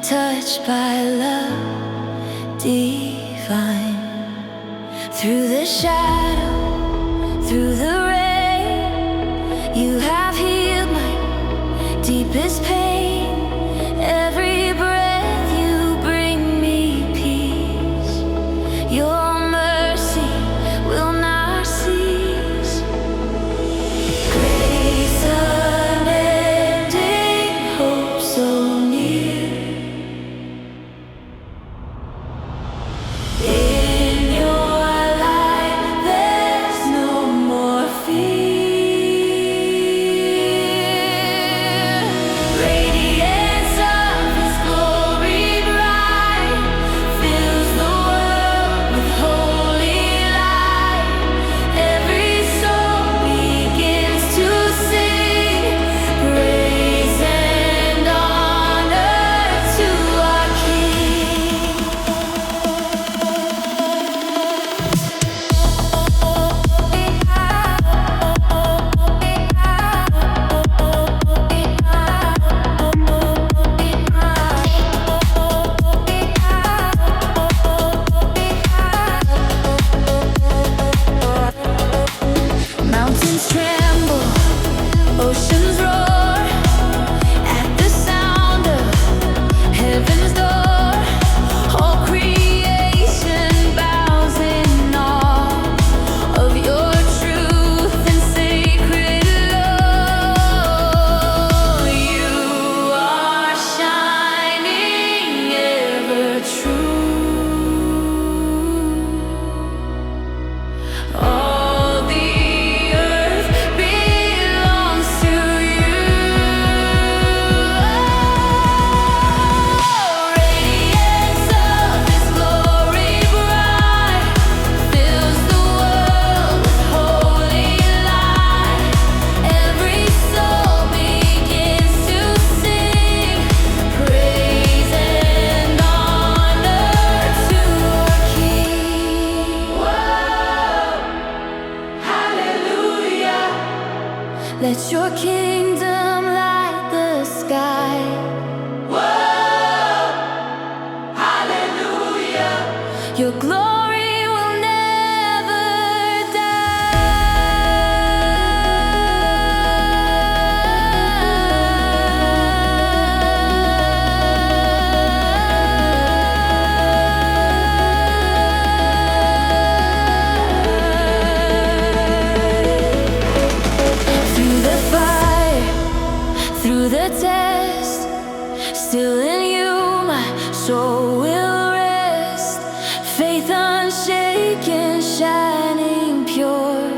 touched by love divine. Through the shadow, through the rain, you have healed my deepest pain. Every breath you bring me peace. Your mercy will not cease. Grace unending, hope so near. In your light there's no more fear. Radiance of His glory bright fills the world with holy light. Every soul begins to sing praise and honor to our King. Mountains tremble, oceans roar at the sound of heaven's door. All creation bows in awe of your truth and sacred law. You are shining ever true. All the earth belongs to you. Radiance of His glory bright fills the world with holy light. Every soul begins to sing praise and honor to our King. Whoa, hallelujah. Let your kingdom light the sky. Whoa, hallelujah. Your glory will never die. Through the fire, through the test, still in you my soul will rest. Faith unshaken, shining pure.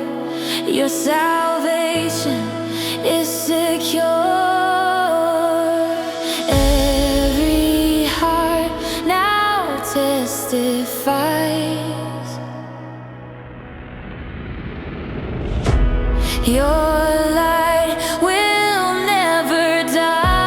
Your salvation is secure. Every heart now testifies. Your light will never die.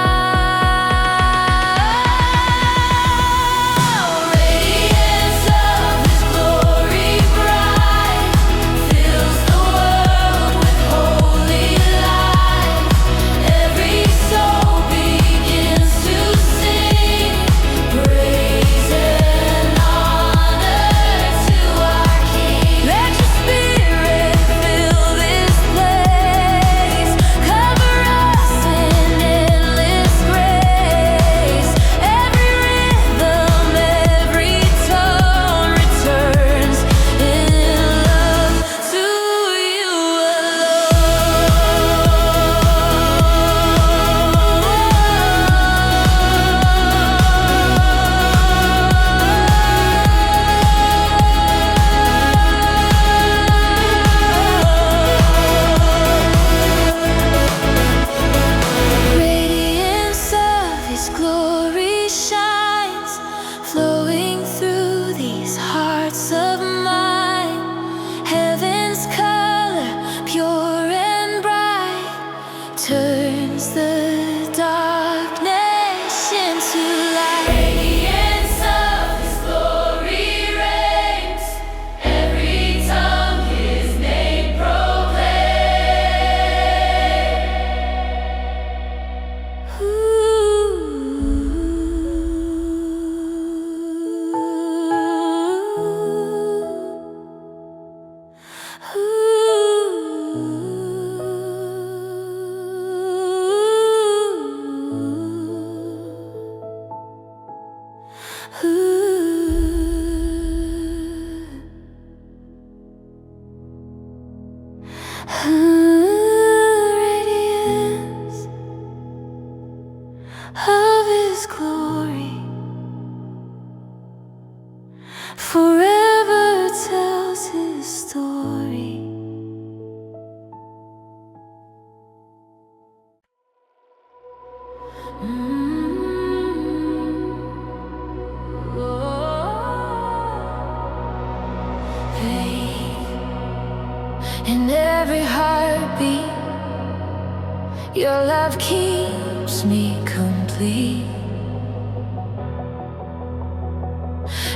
Your love keeps me complete.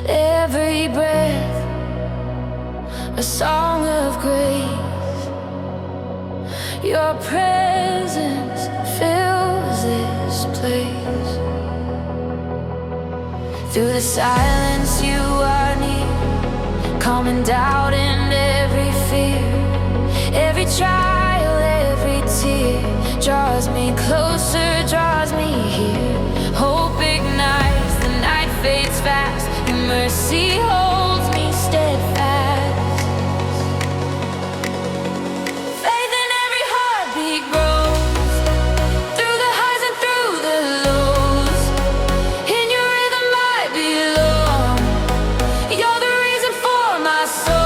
Every breath, a song of grace. Your presence fills this place. Through the silence you are near, calming doubt and every fear. Every trial, every tear draws me closer, draws me here. Hope ignites, the night fades fast. Your mercy holds me steadfast. Faith in every heartbeat grows, through the highs and through the lows. In your rhythm I belong. You're the reason for my soul.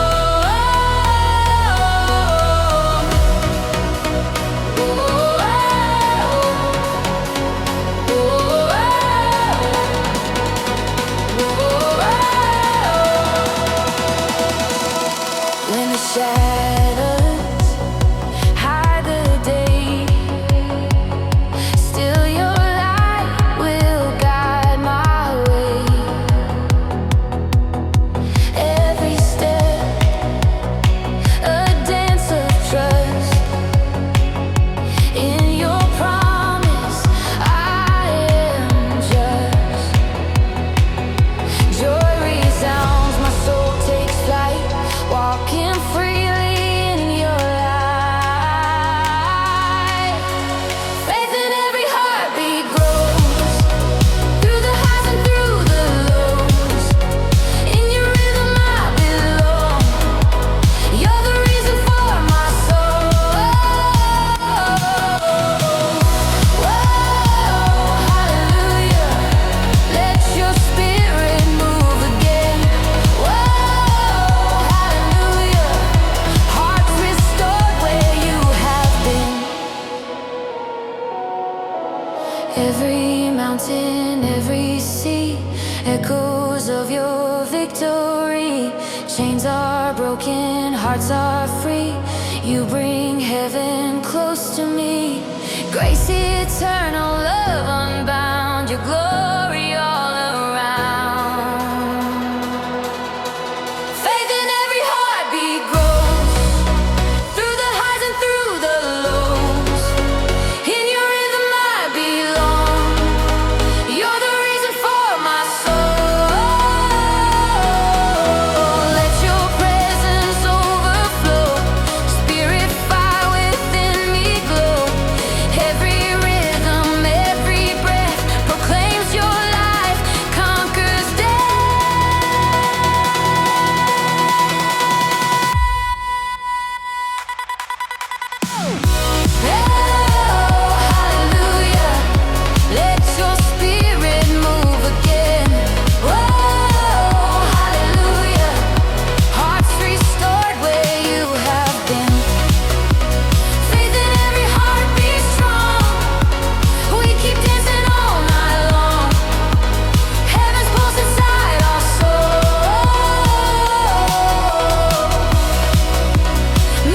Shadows hide the day, still your light will guide my way. Every step, a dance of trust. In your promise, I am just. Joy resounds, my soul takes flight, walking free. Every mountain, every sea, echoes of your victory. Chains are broken, hearts are free. You bring heaven close to me. Grace eternal, love unbound, your glory all around. Faith in every heartbeat grows, through the highs and through the lows. In your rhythm I belong. You're the reason for my soul. Let your presence overflow, spirit fire within me glow. Every rhythm, every breath proclaims your life conquers hallelujah, let your spirit move again. Whoa, hallelujah, hearts restored where you have been. Faith in every heartbeat strong, we keep dancing all night long. Heaven's pulse inside our soul,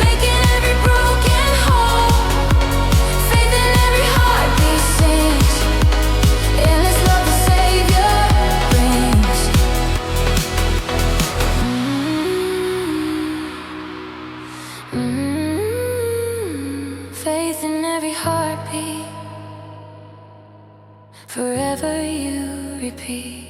making every broken whole. Faith in every heartbeat sings, endless love the Savior brings. Faith in every heartbeat, forever you repeat.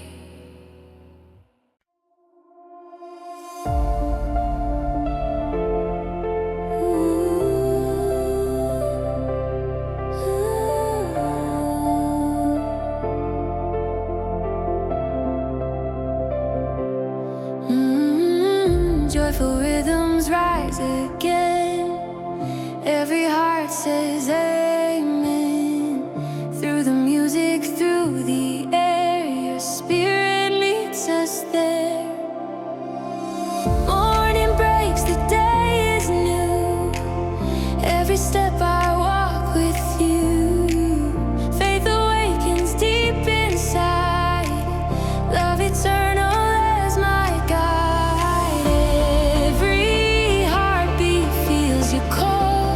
Joyful rhythms rise again. Every heart says amen. Through the music, through the air, your spirit leads us there. Morning breaks, the day is new. Every step I walk with you. Faith awakens deep inside. Love eternal as my guide. Every heartbeat feels your call.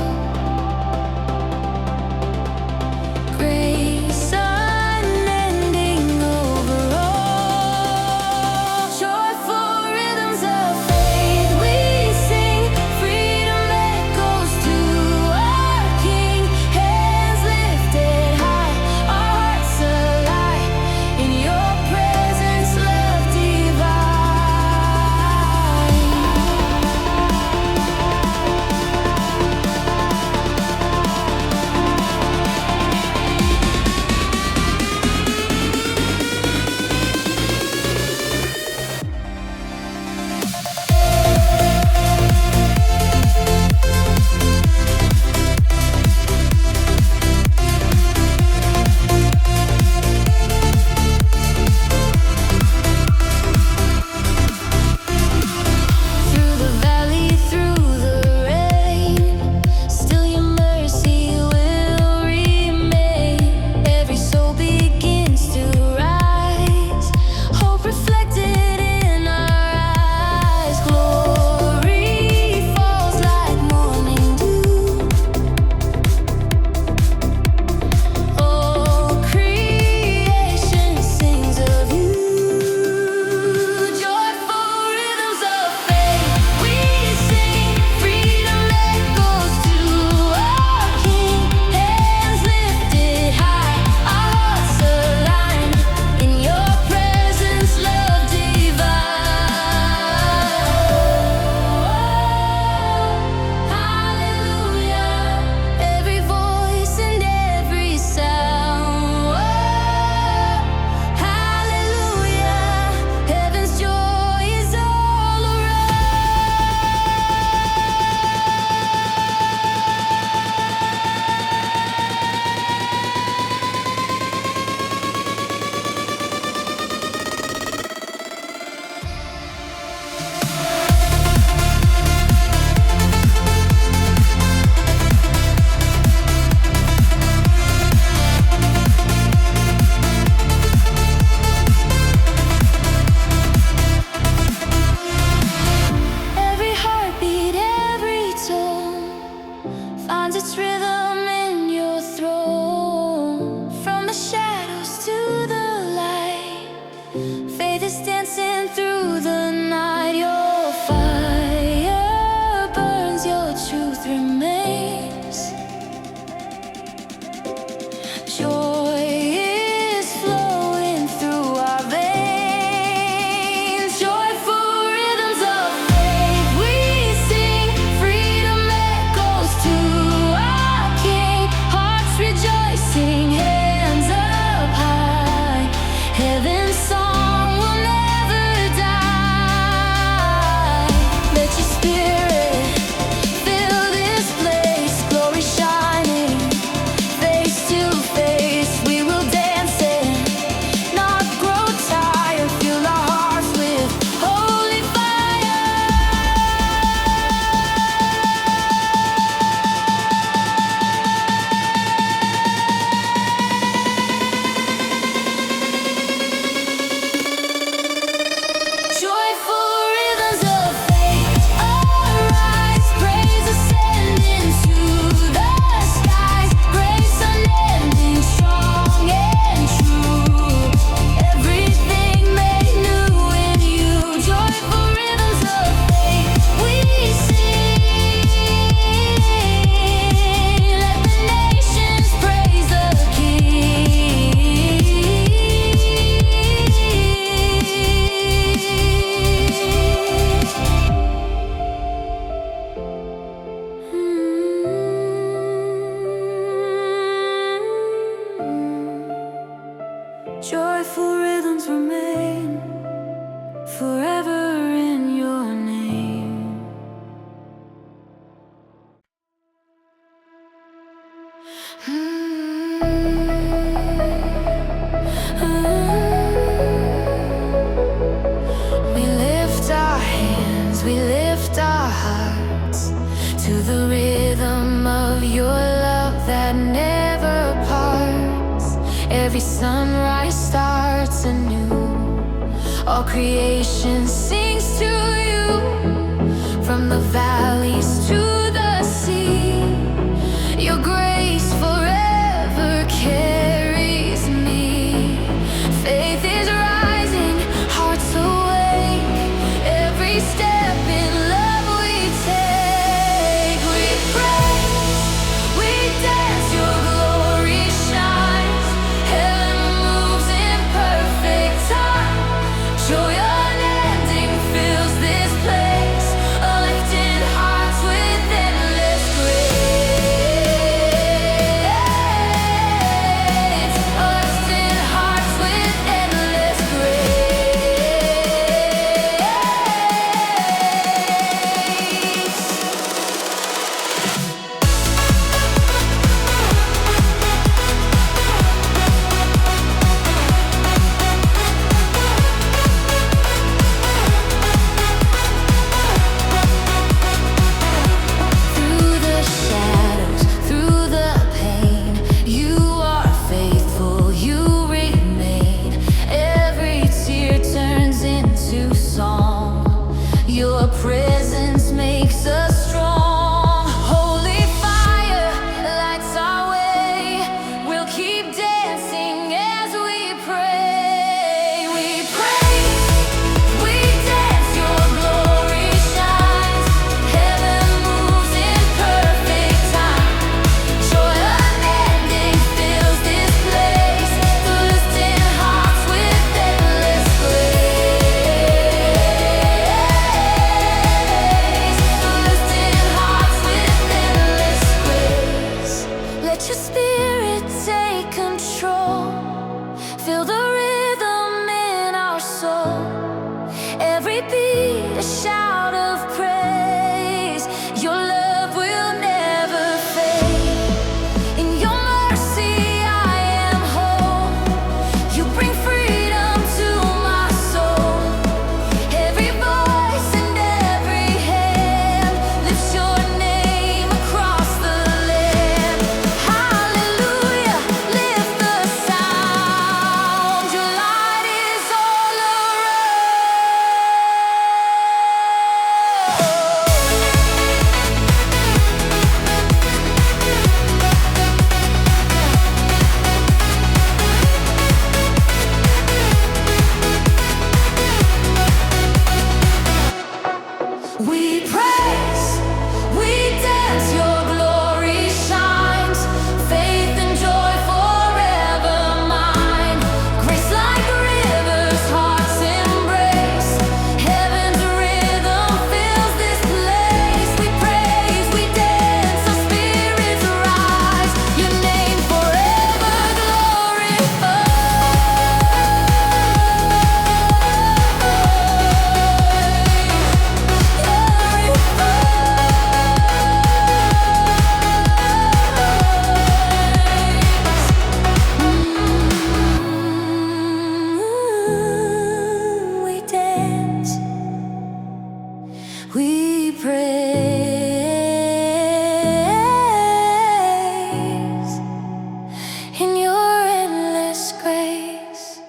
Every sunrise starts anew. All creation sings to you. From the valleys to the sea, your grace forever carries me. Faith is rising, hearts awake. Every step in love we take. We praise, we dance, your glory shines. Heaven moves in perfect time. Joy unending fills this place. Uplifting hearts with endless grace. Uplifting hearts with endless Through the shadows, through the pain, you are faithful, you remain. Every tear turns into song. Your presence makes us strong. Holy fire lights our way. We'll keep dancing as we pray. We praise, we dance, your glory shines. Heaven moves in perfect time. Joy unending fills this place. Lifting hearts with endless grace. Lifting hearts with endless grace. Let your spirit take control. Feel the rhythm in our soul. Every beat a shout of praise. Your love will never fade. In your mercy I am whole. You bring freedom to my soul. Every voice and every hand lifts your name across the land. Hallelujah, lift the sound. Your light is all around. We praise, we dance, your glory shines. Faith and joy forever mine. Grace like rivers, hearts embrace. Heaven's rhythm fills this place. We praise, we dance, our spirits rise. Your name forever We dance, we praise in your endless grace.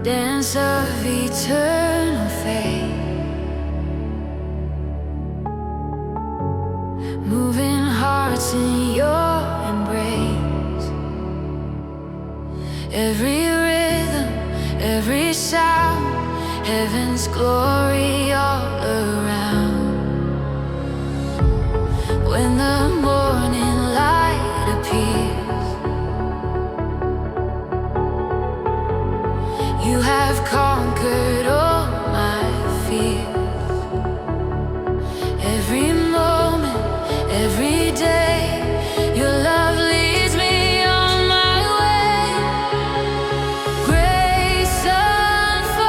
Dance of eternal fate, moving hearts in your embrace. Every rhythm, every sound, heaven's glory all around. When the morning light appears, you have conquered all my fears. Every moment, every day, your love leads me on my way. Grace unfolding,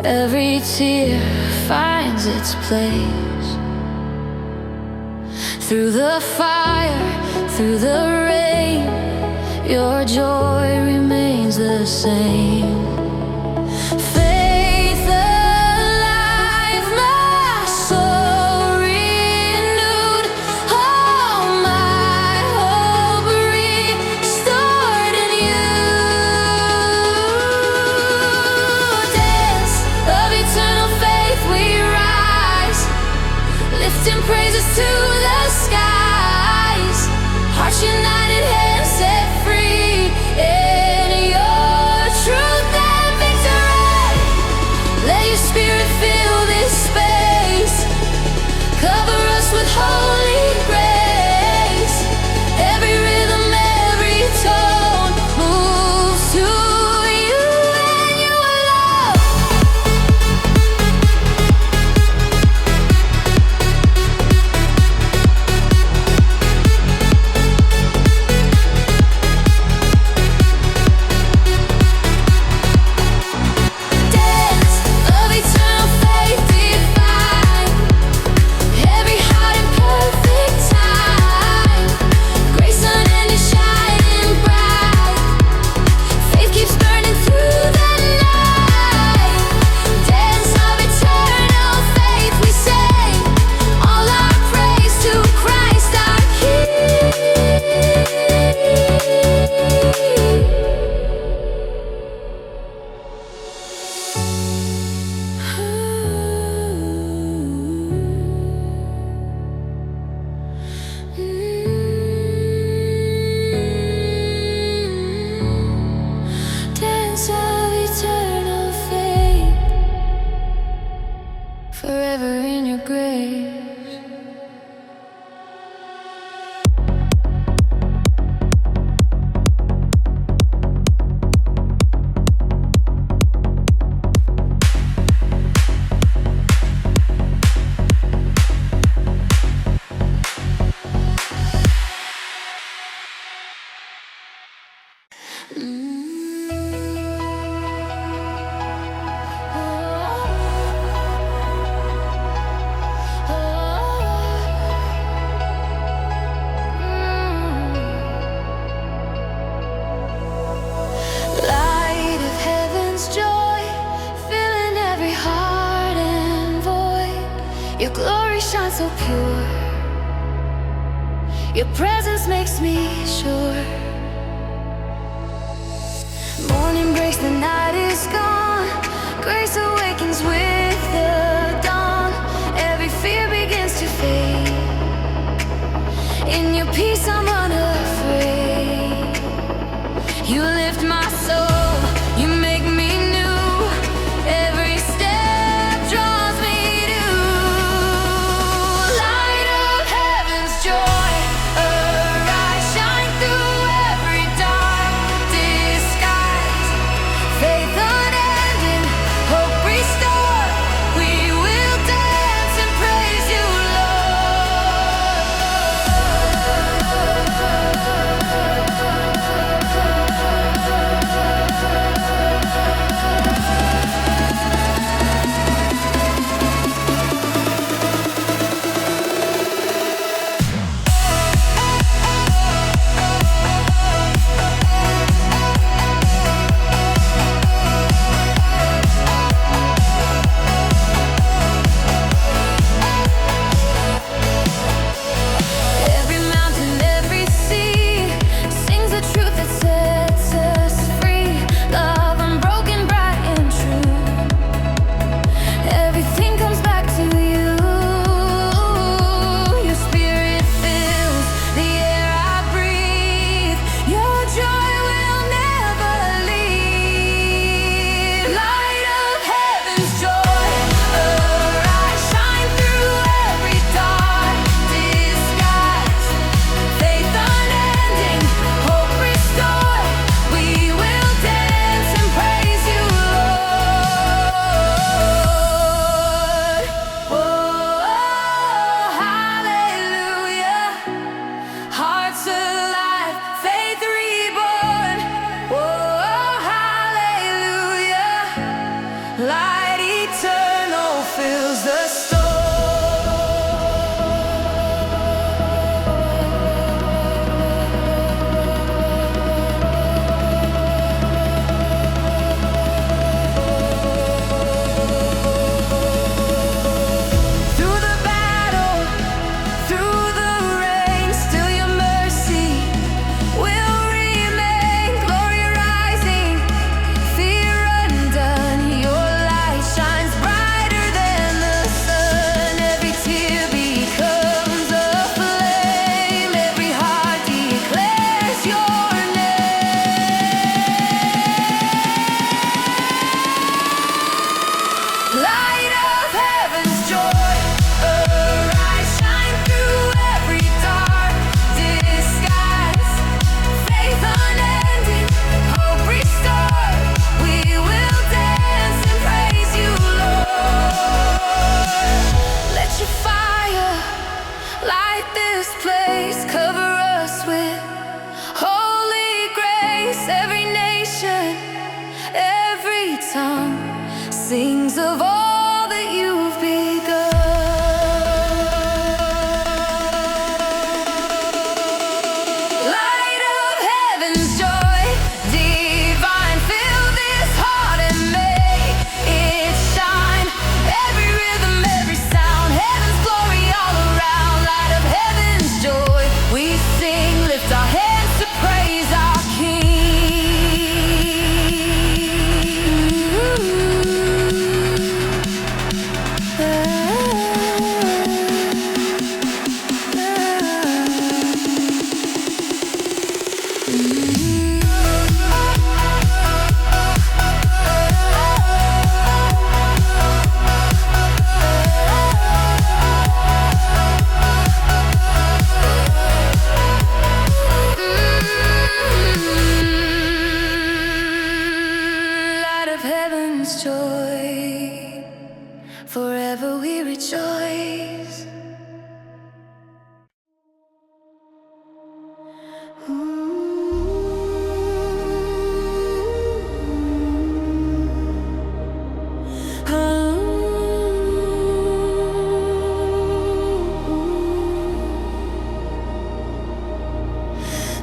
Every tear finds its place. Through the fire, through the rain, your joy remains the same. Faith alive, my soul renewed, all my hope restored in you. Dance of eternal faith we rise, lifting praises to the skies. Hearts united, hands set free in your truth and victory. Let your spirit fill this space, cover us with holy grace. Every rhythm, every tone moves to you and you alone. Dance of eternal faith divine, every heart in perfect time. Grace unending, shining bright. Faith keeps burning through the night. Dance of eternal faith we sing, all our praise to Christ our King. Dance of eternal faith, forever in your grace. Light of heaven's joy, filling every heart and void. Your glory shines so pure, your presence makes me sure. Morning breaks, the night is gone. Grace awakens with the dawn. Every fear begins to fade. In your peace I'm unafraid. You lift my soul, you make me new. Every step draws me to light of heaven's joy. Arise, shine through every dark disguise. Faith unending, hope restored. We will dance and praise you, Lord.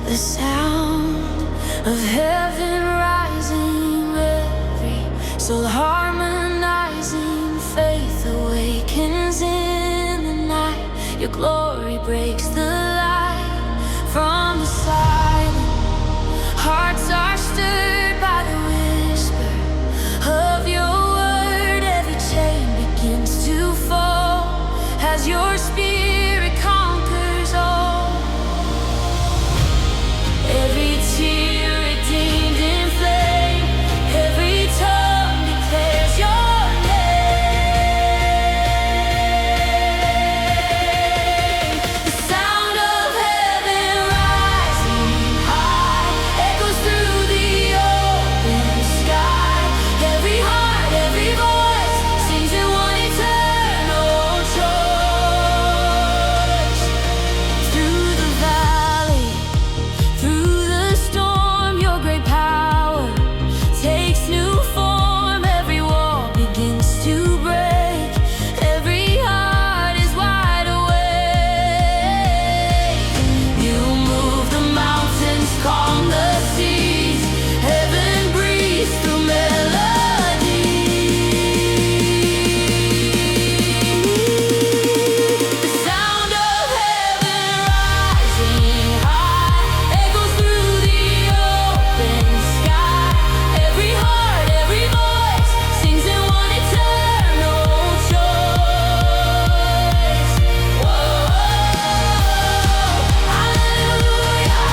The sound of heaven rising, every soul harmonizing, faith awakens in the night. Your glory breaks the light from the silence. Hearts are stirred by the whisper of your word. Every chain begins to fall as your spirit conquers all. Every tear redeemed in flame, every tongue declares your name. The sound of heaven rising high echoes through the open sky. Every heart, every voice sings in one eternal choice. Through the valley, through the storm, your great power takes new form. Every wall begins to break, every heart is wide awake. You move the mountains, calm the seas, heaven breathes through melody. The sound of heaven rising high echoes through the open sky. Every heart, every voice sings in one eternal choice. Whoa, hallelujah,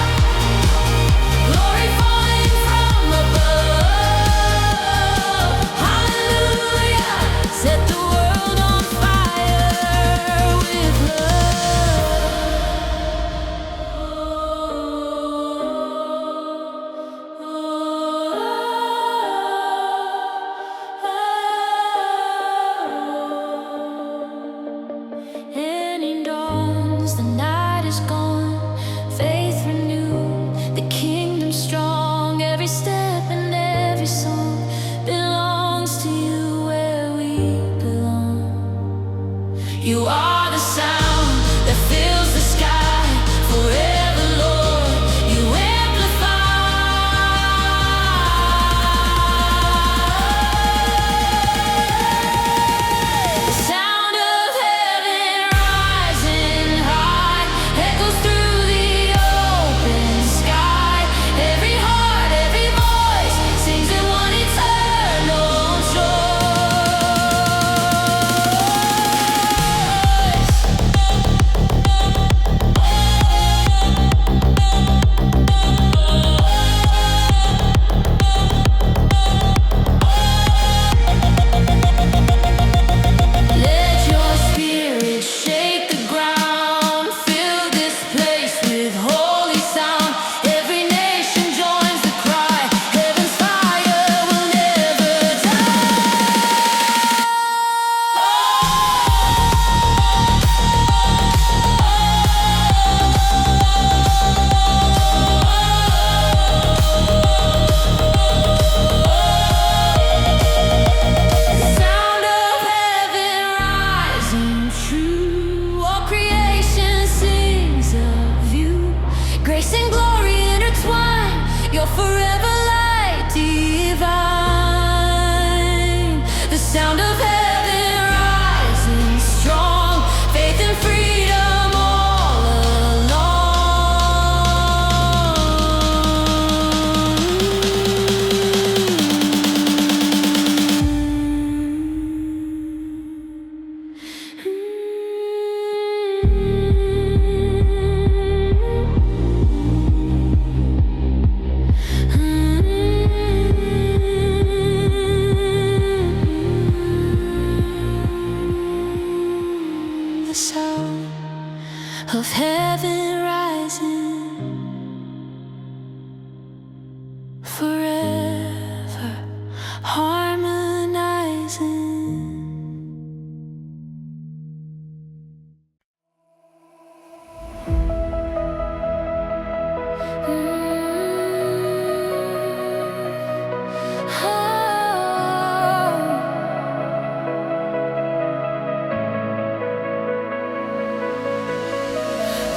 glory falling from above. Hallelujah, set the world on fire with love. Ending dawns, the night is gone, faith renewed, the kingdom strong. Every step and every song belongs to you, where we belong. You are the sound that fills the sky forever, Lord. You amplify. The sound of heaven rising high echoes through the open sky. Every heart, every voice sings in one eternal Let your spirit shake the ground, fill this place with holy sound. Every nation joins the cry, heaven's fire will never The sound of heaven rising true, all creation sings of you. Grace and glory intertwine, your forever light divine. The sound of heaven rising strong, faith and freedom all The sound of heaven rising forever, harmonizing.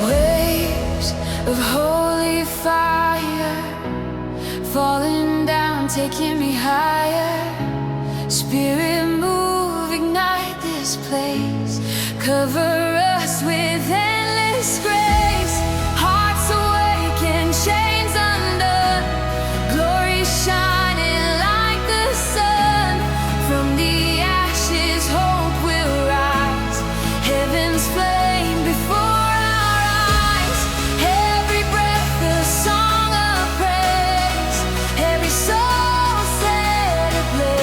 Waves of holy holy fire, falling down, taking me higher. Spirit move, ignite this place, cover us with endless grace. Hearts awaken, chains undone, glory shining like the sun. From the ashes hope will rise, heaven's flame before our eyes. Every breath a song of praise, every soul set ablaze.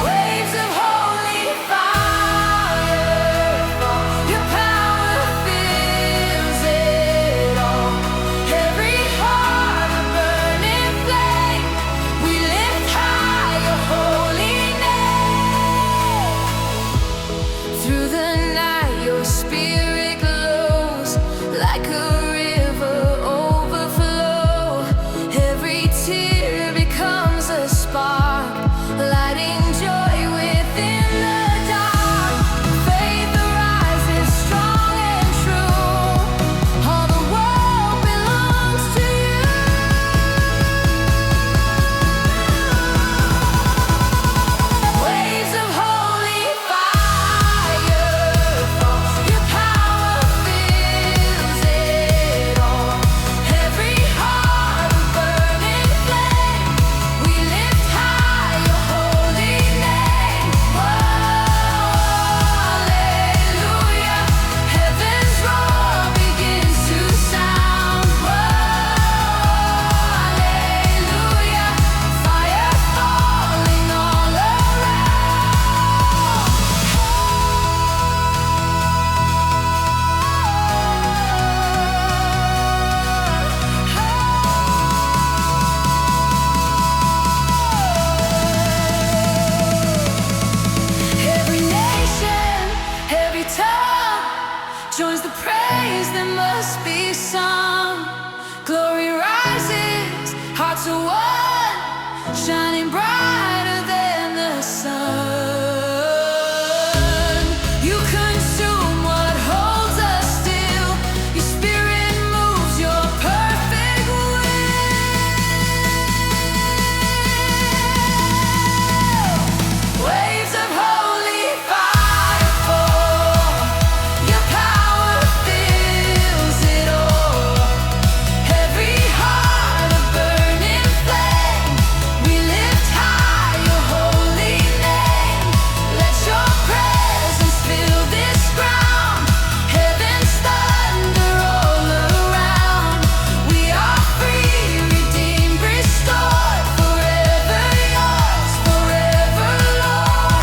Waves of holy fire fall, your power fills it all. Every heart a burning flame, we lift high your holy name. Through the night your spirit glows, like a river overflow. Every tear becomes a spark, lighting joy within the dark. Faith arises strong and true, all the world belongs to you. Waves of holy fire fall, your power fills it all. Every heart a burning flame, we lift high your holy name. Hallelujah, heaven's roar begins to sound. Hallelujah, fire falling all around. Every nation, every tongue joins the praise that must be sung. Glory rises, hearts are one, shining brighter than the sun. You consume what holds us still, your spirit moves your perfect will. Waves of holy fire fall, your power fills it all. Every heart a burning flame, we lift high your holy name. Let your presence fill this ground, heaven's thunder all around. We are free, redeemed, restored, forever yours, forever Lord.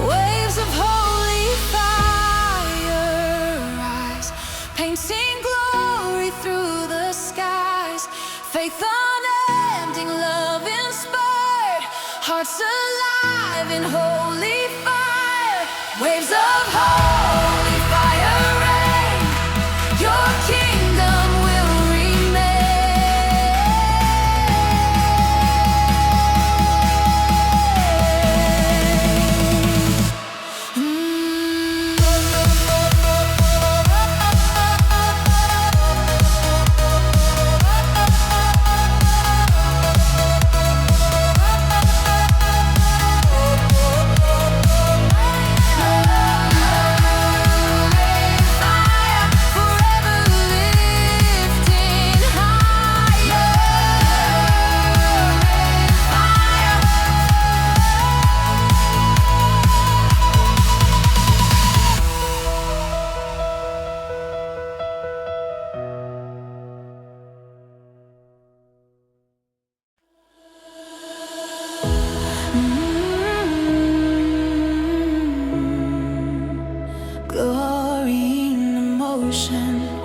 Waves of holy fire rise, painting glory through the skies. Faith unending, love inspired, hearts alive in holy fire. Waves of holy fire rain, your kingdom will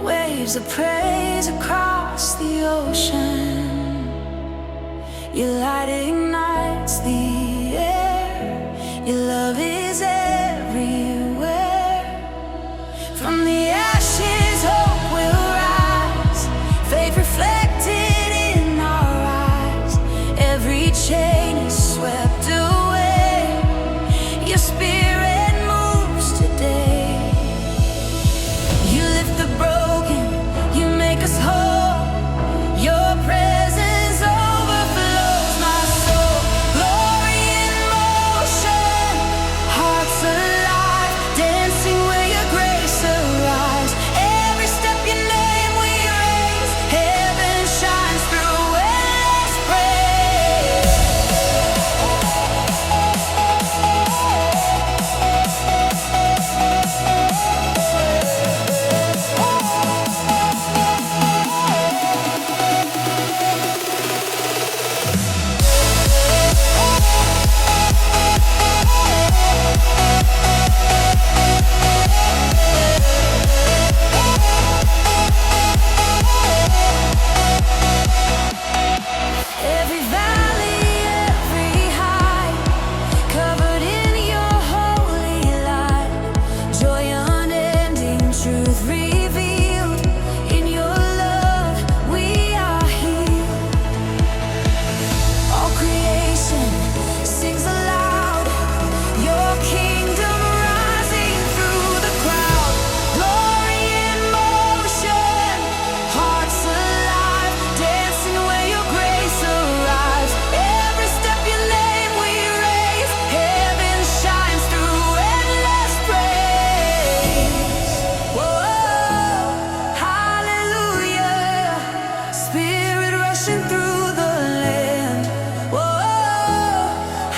waves of praise across the ocean. Your light ignites the air. Your love is everywhere. From the ashes truth revealed. In your love we are healed. All creation sings aloud, your kingdom rising through the crowd. Glory in motion, hearts alive, dancing where your grace arrives. Every step your name we raise, heaven shines through endless praise. Whoa, hallelujah, Spirit rushing through the land. Whoa,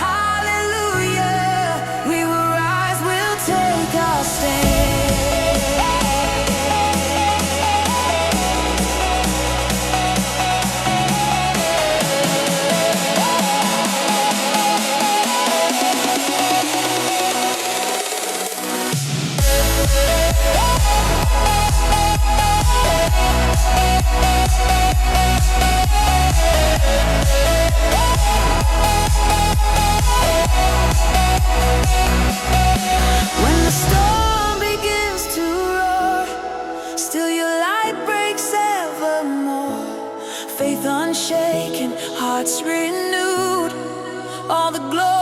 hallelujah, we will rise, we'll take our stand. When the storm begins to roar, still your light breaks evermore. Faith unshaken, hearts renewed, all the glory